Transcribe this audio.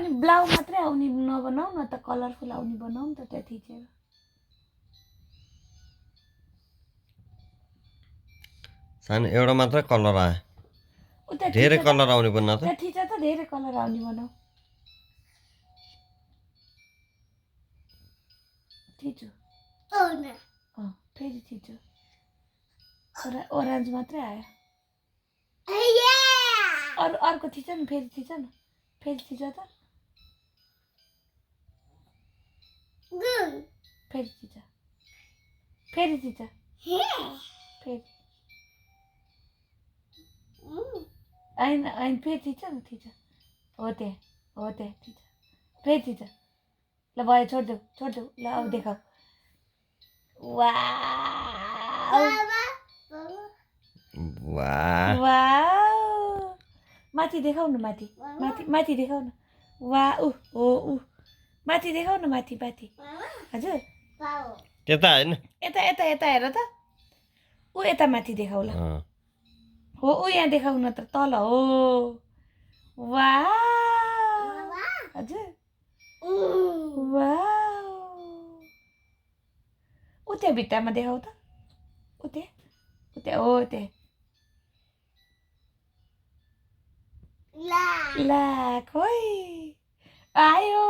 अनि ब्लाउ मात्रै आउने नबनाऊ न त कलरफुल आउने बनाऊ नि त त्यहाँ थिचेर सानो एउटा मात्रै कलर आयो धेरै कलर आउने बन्न त थिच त धेरै कलर आउने बनाऊ थिचो फेरि थिचो ओरेन्ज मात्रै आयो अर्को थिच न फेरि थिच न फेरि थिच त फेरि थिच फेरि थिच फेरि ऐन फेरि थिच न थिच हो त्यहाँ थिच फेरि थिच ल भयो छोडिदेऊ ल अब देखाऊ वाउ माथि देखाउ न माथि देखाउ न वा माथि देखाउ न माथि हजुर त्यता हैन यता हेर त ऊ यता माथि देखाउ ल हो ऊ यहाँ देखाउ न त तल हो वाउ हजुर वाउ ऊ त्यहाँ भित्तामा देखाउ त ऊ त्यहाँ हो त्यहाँ ला खोइ आयो